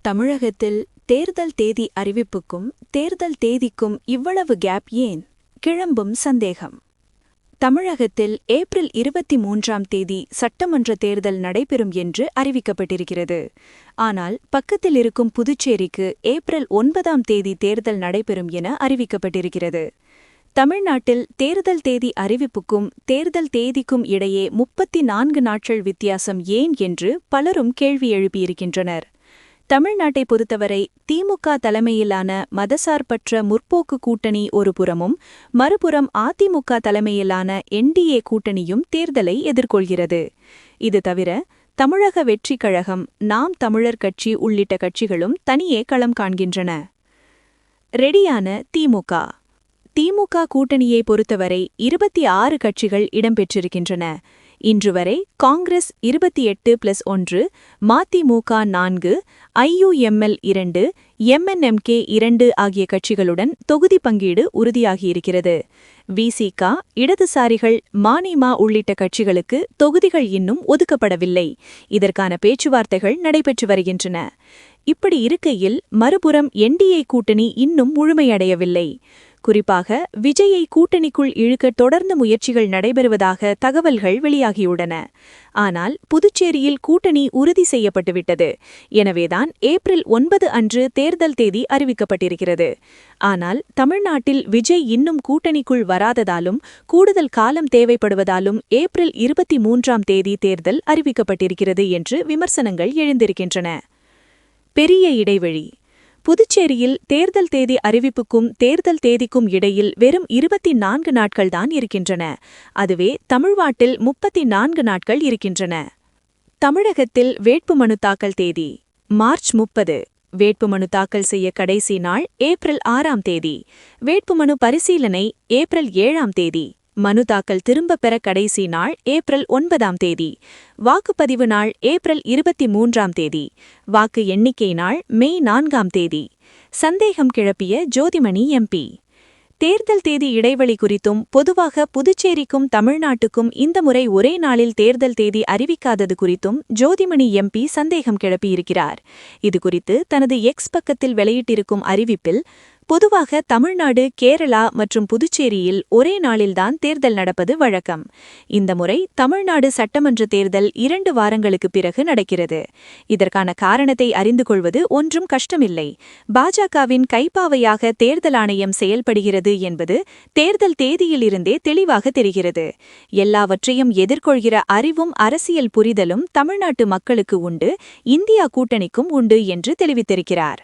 தமிழகத்தில் தேர்தல் தேதி அறிவிப்புக்கும் தேர்தல் தேதிக்கும் இவ்வளவு கேப் ஏன்? கிளம்பும் சந்தேகம். தமிழகத்தில் ஏப்ரல் 23ஆம் தேதி சட்டமன்ற தேர்தல் நடைபெறும் என்று அறிவிக்கப்பட்டிருக்கிறது. ஆனால் பக்கத்தில் இருக்கும் புதுச்சேரிக்கு ஏப்ரல் 9ஆம் தேதி தேர்தல் நடைபெறும் என அறிவிக்கப்பட்டிருக்கிறது. தமிழ்நாட்டில் தேர்தல் தேதி அறிவிப்புக்கும் தேர்தல் தேதிக்கும் இடையே 34 நாட்கள் வித்தியாசம் ஏன் என்று பலரும் கேள்வி எழுப்பியிருக்கின்றனர். தமிழ்நாட்டை பொறுத்தவரை திமுக தலைமையிலான மதசார்பற்ற முற்போக்கு கூட்டணி ஒரு புறமும் மறுபுறம் அதிமுக தலைமையிலான என்டிஏ கூட்டணியும் தேர்தலை எதிர்கொள்கிறது. இது தவிர தமிழக வெற்றிக் கழகம், நாம் தமிழர் கட்சி உள்ளிட்ட கட்சிகளும் தனியே களம் காண்கின்றன. ரெடியான திமுக. திமுக கூட்டணியை பொறுத்தவரை 26 கட்சிகள் இடம்பெற்றிருக்கின்றன. இன்று வரை காங்கிரஸ் 28+1, மதிமுக 4, ஐயுஎம்எல் 2, எம்என்எம்கே 2 ஆகிய கட்சிகளுடன் தொகுதி பங்கீடு உறுதியாகியிருக்கிறது. விசிக, இடதுசாரிகள், மநீம உள்ளிட்ட கட்சிகளுக்கு தொகுதிகள் இன்னும் ஒதுக்கப்படவில்லை. இதற்கான பேச்சுவார்த்தைகள் நடைபெற்று வருகின்றன. இப்படி இருக்கையில் மறுபுறம் என்டிஏ கூட்டணி இன்னும் முழுமையடையவில்லை. குறிப்பாக விஜயை கூட்டணிக்குள் இழுக்க தொடர்ந்து முயற்சிகள் நடைபெறுவதாக தகவல்கள் வெளியாகியுள்ளன. ஆனால் புதுச்சேரியில் கூட்டணி உறுதி செய்யப்பட்டுவிட்டது. எனவேதான் ஏப்ரல் 9 அன்று தேர்தல் தேதி அறிவிக்கப்பட்டிருக்கிறது. ஆனால் தமிழ்நாட்டில் விஜய் இன்னும் கூட்டணிக்குள் வராததாலும் கூடுதல் காலம் தேவைப்படுவதாலும் ஏப்ரல் 23ஆம் தேதி தேர்தல் அறிவிக்கப்பட்டிருக்கிறது என்று விமர்சனங்கள் எழுந்திருக்கின்றன. பெரிய இடைவெளி. புதுச்சேரியில் தேர்தல் தேதி அறிவிப்புக்கும் தேர்தல் தேதிக்கும் இடையில் வெறும் 24 நாட்கள்தான் இருக்கின்றன. அதுவே தமிழ்நாட்டில் 34 நாட்கள் இருக்கின்றன. தமிழகத்தில் வேட்புமனு தாக்கல் தேதி மார்ச் 30. வேட்புமனு தாக்கல் செய்ய கடைசி நாள் ஏப்ரல் 6ஆம் தேதி. வேட்புமனு பரிசீலனை ஏப்ரல் 7ஆம் தேதி. மனு தாக்கல் திரும்பப் பெற கடைசி நாள் ஏப்ரல் 9ஆம் தேதி. வாக்குப்பதிவு நாள் ஏப்ரல் 23ஆம் தேதி. வாக்கு எண்ணிக்கை நாள் மே 4ஆம் தேதி. சந்தேகம் கிளப்பிய ஜோதிமணி எம்பி. தேர்தல் தேதி இடைவெளி குறித்தும் பொதுவாக புதுச்சேரிக்கும் தமிழ்நாட்டுக்கும் இந்த முறை ஒரே நாளில் தேர்தல் தேதி அறிவிக்காதது குறித்தும் ஜோதிமணி எம்பி சந்தேகம் கிளப்பியிருக்கிறார். இதுகுறித்து தனது எக்ஸ் பக்கத்தில் வெளியிட்டிருக்கும் அறிவிப்பில், பொதுவாக தமிழ்நாடு, கேரளா மற்றும் புதுச்சேரியில் ஒரே நாளில்தான் தேர்தல் நடப்பது வழக்கம். இந்த முறை தமிழ்நாடு சட்டமன்ற தேர்தல் 2 வாரங்களுக்கு பிறகு நடக்கிறது. இதற்கான காரணத்தை அறிந்து கொள்வது ஒன்றும் கஷ்டமில்லை. பாஜகவின் கைப்பாவையாக தேர்தல் ஆணையம் செயல்படுகிறது என்பது தேர்தல் தேதியிலிருந்தே தெளிவாக தெரிகிறது. எல்லாவற்றையும் எதிர்கொள்கிற அறிவும் அரசியல் புரிதலும் தமிழ்நாட்டு மக்களுக்கு உண்டு, இந்தியா கூட்டணிக்கும் உண்டு என்று தெரிவித்திருக்கிறார்.